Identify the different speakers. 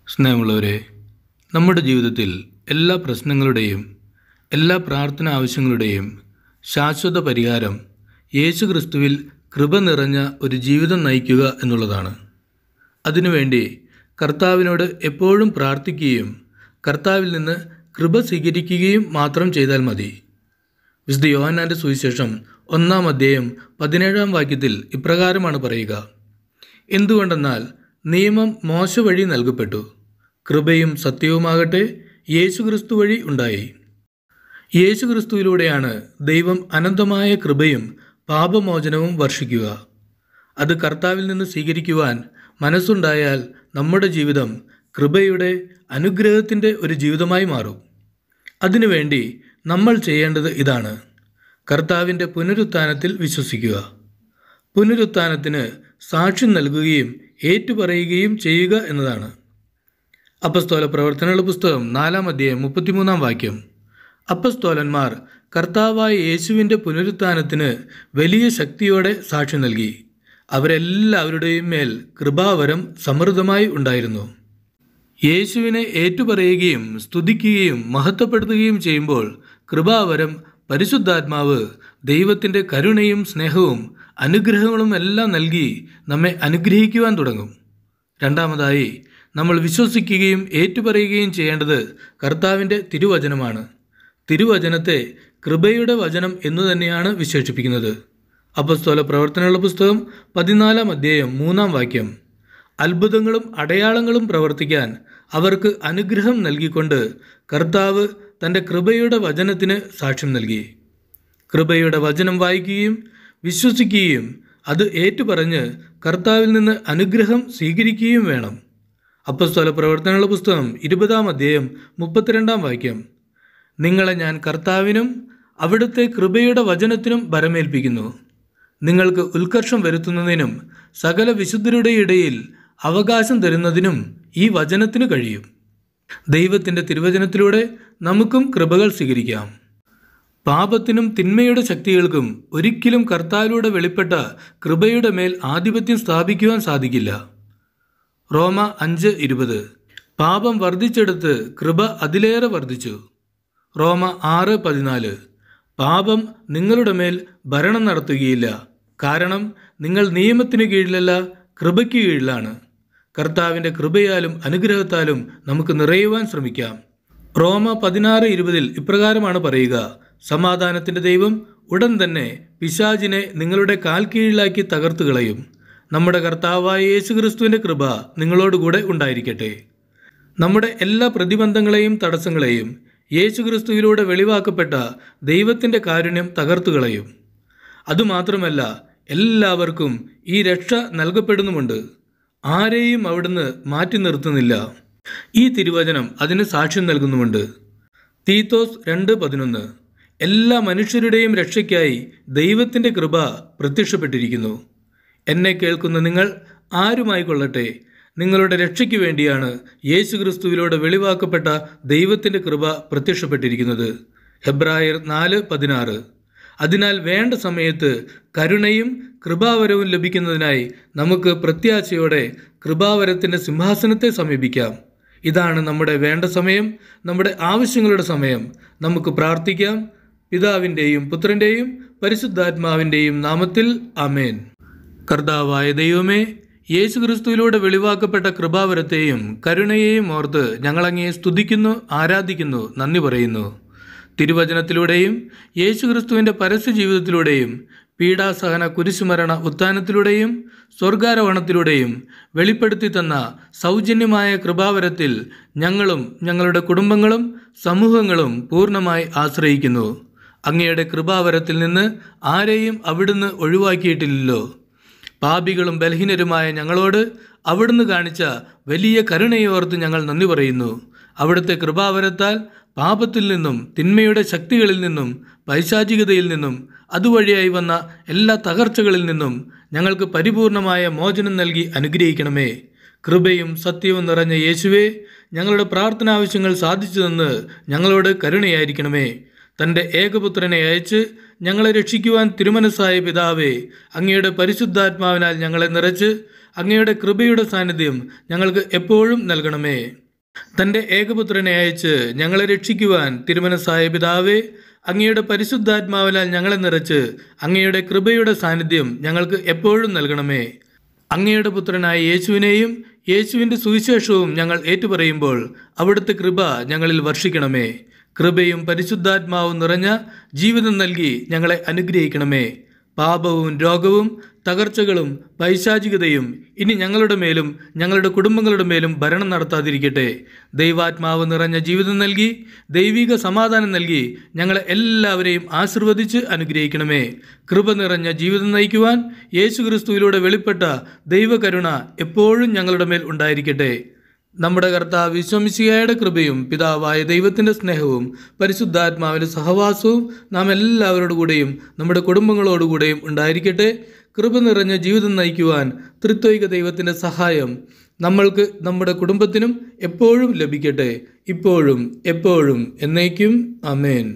Speaker 1: സ്നേഹമുള്ളവരെ, നമ്മുടെ ജീവിതത്തിൽ എല്ലാ പ്രശ്നങ്ങളുടെയും എല്ലാ പ്രാർത്ഥന ആവശ്യങ്ങളുടെയും ശാശ്വത പരിഹാരം യേശുക്രിസ്തുവിൽ കൃപ നിറഞ്ഞ ഒരു ജീവിതം നയിക്കുക എന്നുള്ളതാണ്. അതിനുവേണ്ടി കർത്താവിനോട് എപ്പോഴും പ്രാർത്ഥിക്കുകയും കർത്താവിൽ നിന്ന് കൃപ സ്വീകരിക്കുകയും മാത്രം ചെയ്താൽ മതി. വിശുദ്ധ യോഹന്നാൻ്റെ സുവിശേഷം 1-ാം അധ്യായം 17-ാം വാക്യത്തിൽ ഇപ്രകാരമാണ് പറയുക: എന്തുകൊണ്ടെന്നാൽ നിയമം മോശ വഴി നൽകപ്പെട്ടു, കൃപയും സത്യവുമാകട്ടെ യേശുക്രിസ്തു വഴി ഉണ്ടായി. യേശുക്രിസ്തുവിലൂടെയാണ് ദൈവം അനന്തമായ കൃപയും പാപമോചനവും വർഷിക്കുക. അത് കർത്താവിൽ നിന്ന് സ്വീകരിക്കുവാൻ മനസ്സുണ്ടായാൽ നമ്മുടെ ജീവിതം കൃപയുടെ അനുഗ്രഹത്തിൻ്റെ ഒരു ജീവിതമായി മാറും. അതിനുവേണ്ടി നമ്മൾ ചെയ്യേണ്ടത് ഇതാണ്: കർത്താവിൻ്റെ പുനരുത്ഥാനത്തിൽ വിശ്വസിക്കുക, പുനരുത്ഥാനത്തിന് സാക്ഷ്യം നൽകുകയും ഏറ്റുപറയുകയും ചെയ്യുക എന്നതാണ്. അപ്പസ്തോല പ്രവർത്തനങ്ങളുടെ പുസ്തകം 4-ാം അധ്യായം 33-ാം വാക്യം: അപ്പസ്തോലന്മാർ കർത്താവായ യേശുവിൻ്റെ പുനരുത്ഥാനത്തിന് വലിയ ശക്തിയോടെ സാക്ഷ്യം നൽകി. അവരെല്ലാവരുടെയും മേൽ കൃപാവരം സമൃദ്ധമായി ഉണ്ടായിരുന്നു. യേശുവിനെ ഏറ്റുപറയുകയും സ്തുതിക്കുകയും മഹത്വപ്പെടുത്തുകയും ചെയ്യുമ്പോൾ കൃപാവരം, പരിശുദ്ധാത്മാവ്, ദൈവത്തിൻ്റെ കരുണയും സ്നേഹവും അനുഗ്രഹങ്ങളും എല്ലാം നൽകി നമ്മെ അനുഗ്രഹിക്കുവാൻ തുടങ്ങും. രണ്ടാമതായി, നമ്മൾ വിശ്വസിക്കുകയും ഏറ്റുപറയുകയും ചെയ്യേണ്ടത് കർത്താവിൻ്റെ തിരുവചനമാണ്. തിരുവചനത്തെ കൃപയുടെ വചനം എന്നു തന്നെയാണ് വിശേഷിപ്പിക്കുന്നത്. അപ്പസ്തോല പ്രവർത്തനങ്ങളുടെ പുസ്തകം 14-ാം അധ്യായം 3-ാം വാക്യം: അത്ഭുതങ്ങളും അടയാളങ്ങളും പ്രവർത്തിക്കാൻ അവർക്ക് അനുഗ്രഹം നൽകിക്കൊണ്ട് കർത്താവ് തൻ്റെ കൃപയുടെ വചനത്തിന് സാക്ഷ്യം നൽകി. കൃപയുടെ വചനം വായിക്കുകയും വിശ്വസിക്കുകയും അത് ഏറ്റുപറഞ്ഞ് കർത്താവിൽ നിന്ന് അനുഗ്രഹം സ്വീകരിക്കുകയും വേണം. അപ്പസ്തോല പ്രവർത്തനങ്ങളുടെ പുസ്തകം 20-ാം അധ്യായം 32-ാം വാക്യം: നിങ്ങളെ ഞാൻ കർത്താവിനും അവിടുത്തെ കൃപയുടെ വചനത്തിനും ഭരമേൽപ്പിക്കുന്നു. നിങ്ങൾക്ക് ഉത്കർഷം വരുത്തുന്നതിനും സകല വിശുദ്ധരുടെ ഇടയിൽ അവകാശം തരുന്നതിനും ഈ വചനത്തിന് കഴിയും. ദൈവത്തിൻ്റെ തിരുവചനത്തിലൂടെ നമുക്കും കൃപകൾ സ്വീകരിക്കാം. പാപത്തിനും തിന്മയുടെ ശക്തികൾക്കും ഒരിക്കലും കർത്താവിലൂടെ വെളിപ്പെട്ട കൃപയുടെ മേൽ ആധിപത്യം സ്ഥാപിക്കുവാൻ സാധിക്കില്ല. റോമ 5:20: പാപം വർദ്ധിച്ചെടുത്ത് കൃപ അതിലേറെ വർദ്ധിച്ചു. റോമ 6:14: പാപം നിങ്ങളുടെ മേൽ ഭരണം നടത്തുകയില്ല, കാരണം നിങ്ങൾ നിയമത്തിന് കീഴിലല്ല, കൃപയ്ക്ക് കീഴിലാണ്. കർത്താവിൻ്റെ കൃപയാലും അനുഗ്രഹത്താലും നമുക്ക് നിറയുവാൻ ശ്രമിക്കാം. റോമ 16:20 ഇപ്രകാരമാണ് പറയുക: സമാധാനത്തിൻ്റെ ദൈവം ഉടൻ തന്നെ പിശാചിനെ നിങ്ങളുടെ കാൽ കീഴിലാക്കി തകർത്തു കളയും. നമ്മുടെ കർത്താവായ യേശുക്രിസ്തുവിൻ്റെ കൃപ നിങ്ങളോടുകൂടെ ഉണ്ടായിരിക്കട്ടെ. നമ്മുടെ എല്ലാ പ്രതിബന്ധങ്ങളെയും തടസ്സങ്ങളെയും യേശുക്രിസ്തുവിലൂടെ വെളിവാക്കപ്പെട്ട ദൈവത്തിൻ്റെ കാരുണ്യം തകർത്തു കളയും. അതുമാത്രമല്ല, എല്ലാവർക്കും ഈ രക്ഷ നൽകപ്പെടുന്നുമുണ്ട്. ആരെയും അവിടുന്ന് മാറ്റി നിർത്തുന്നില്ല. ഈ തിരുവചനം അതിന് സാക്ഷ്യം നൽകുന്നുമുണ്ട്. തീത്തോസ് 2:11: എല്ലാ മനുഷ്യരുടെയും രക്ഷയ്ക്കായി ദൈവത്തിൻ്റെ കൃപ പ്രത്യക്ഷപ്പെട്ടിരിക്കുന്നു. എന്നെ കേൾക്കുന്ന നിങ്ങൾ ആരുമായിക്കൊള്ളട്ടെ, നിങ്ങളുടെ രക്ഷയ്ക്ക് വേണ്ടിയാണ് യേശുക്രിസ്തുവിലൂടെ വെളിവാക്കപ്പെട്ട ദൈവത്തിൻ്റെ കൃപ പ്രത്യക്ഷപ്പെട്ടിരിക്കുന്നത്. ഹെബ്രായർ 4:16: അതിനാൽ വേണ്ട സമയത്ത് കരുണയും കൃപാവരവും ലഭിക്കുന്നതിനായി നമുക്ക് പ്രത്യാശയോടെ കൃപാവരത്തിൻ്റെ സിംഹാസനത്തെ സമീപിക്കാം. ഇതാണ് നമ്മുടെ വേണ്ട സമയം, നമ്മുടെ ആവശ്യങ്ങളുടെ സമയം. നമുക്ക് പ്രാർത്ഥിക്കാം. പിതാവിൻ്റെയും പുത്രൻ്റെയും പരിശുദ്ധാത്മാവിൻ്റെയും നാമത്തിൽ ആമേൻ. കർത്താവായ ദൈവമേ, യേശുക്രിസ്തുവിലൂടെ വെളിവാക്കപ്പെട്ട കൃപാവരത്തെയും കരുണയെയും ഓർത്ത് ഞങ്ങളങ്ങയെ സ്തുതിക്കുന്നു, ആരാധിക്കുന്നു, നന്ദി പറയുന്നു. തിരുവചനത്തിലൂടെയും യേശുക്രിസ്തുവിൻ്റെ പരസ്യ ജീവിതത്തിലൂടെയും പീഡാസഹന കുരിശുമരണ ഉത്ഥാനത്തിലൂടെയും സ്വർഗാരോഹണത്തിലൂടെയും വെളിപ്പെടുത്തി തന്ന സൗജന്യമായ കൃപാവരത്തിൽ ഞങ്ങളും ഞങ്ങളുടെ കുടുംബങ്ങളും സമൂഹങ്ങളും പൂർണ്ണമായി ആശ്രയിക്കുന്നു. അങ്ങയുടെ കൃപാവരത്തിൽ നിന്ന് ആരെയും അവിടുന്ന് ഒഴിവാക്കിയിട്ടില്ലല്ലോ. പാപികളും ബലഹീനരുമായ ഞങ്ങളോട് അവിടുന്ന് കാണിച്ച വലിയ കരുണയോർത്ത് ഞങ്ങൾ നന്ദി പറയുന്നു. അവിടുത്തെ കൃപാവരത്താൽ പാപത്തിൽ നിന്നും തിന്മയുടെ ശക്തികളിൽ നിന്നും പൈശാചികതയിൽ നിന്നും അതുവഴിയായി വന്ന എല്ലാ തകർച്ചകളിൽ നിന്നും ഞങ്ങൾക്ക് പരിപൂർണമായ മോചനം നൽകി അനുഗ്രഹിക്കണമേ. കൃപയും സത്യവും നിറഞ്ഞ യേശുവേ, ഞങ്ങളുടെ പ്രാർത്ഥനാവശ്യങ്ങൾ സാധിച്ചു തന്ന് ഞങ്ങളോട് കരുണയായിരിക്കണമേ. തൻ്റെ ഏകപുത്രനെ അയച്ച് ഞങ്ങളെ രക്ഷിക്കുവാൻ തിരുമനസ്സായ പിതാവേ, അങ്ങയുടെ പരിശുദ്ധാത്മാവിനാൽ ഞങ്ങളെ നിറച്ച് അങ്ങയുടെ കൃപയുടെ സാന്നിധ്യം ഞങ്ങൾക്ക് എപ്പോഴും നൽകണമേ. തൻ്റെ ഏകപുത്രനെ അയച്ച് ഞങ്ങളെ രക്ഷിക്കുവാൻ തിരുമനസ്സായ പിതാവേ, അങ്ങയുടെ പരിശുദ്ധാത്മാവിനാൽ ഞങ്ങളെ നിറച്ച് അങ്ങയുടെ കൃപയുടെ സാന്നിധ്യം ഞങ്ങൾക്ക് എപ്പോഴും നൽകണമേ. അങ്ങയുടെ പുത്രനായ യേശുവിനെയും യേശുവിൻ്റെ സുവിശേഷവും ഞങ്ങൾ ഏറ്റുപറയുമ്പോൾ അവിടുത്തെ കൃപ ഞങ്ങളിൽ വർഷിക്കണമേ. കൃപയും പരിശുദ്ധാത്മാവും നിറഞ്ഞ ജീവിതം നൽകി ഞങ്ങളെ അനുഗ്രഹിക്കണമേ. പാപവും രോഗവും തകർച്ചകളും പൈശാചികതയും ഇനി ഞങ്ങളുടെ മേലും ഞങ്ങളുടെ കുടുംബങ്ങളുടെ മേലും ഭരണം നടത്താതിരിക്കട്ടെ. ദൈവാത്മാവ് നിറഞ്ഞ ജീവിതം നൽകി ദൈവിക സമാധാനം നൽകി ഞങ്ങളെ എല്ലാവരെയും ആശീർവദിച്ച് അനുഗ്രഹിക്കണമേ. കൃപ നിറഞ്ഞ ജീവിതം നയിക്കുവാൻ യേശുക്രിസ്തുവിലൂടെ വെളിപ്പെട്ട ദൈവകരുണ എപ്പോഴും ഞങ്ങളുടെ മേൽ ഉണ്ടായിരിക്കട്ടെ. നമ്മുടെ കർത്താവ് ഈശോമിശിഹായുടെ കൃപയും പിതാവായ ദൈവത്തിൻ്റെ സ്നേഹവും പരിശുദ്ധാത്മാവിൻ്റെ സഹവാസവും നാം എല്ലാവരോടുകൂടെയും നമ്മുടെ കുടുംബങ്ങളോടുകൂടെയും ഉണ്ടായിരിക്കട്ടെ. കൃപ നിറഞ്ഞ ജീവിതം നയിക്കുവാൻ ത്രിത്വൈക ദൈവത്തിൻ്റെ സഹായം നമ്മൾക്ക് നമ്മുടെ കുടുംബത്തിനും എപ്പോഴും ലഭിക്കട്ടെ, ഇപ്പോഴും എപ്പോഴും എന്നേക്കും. ആമേൻ.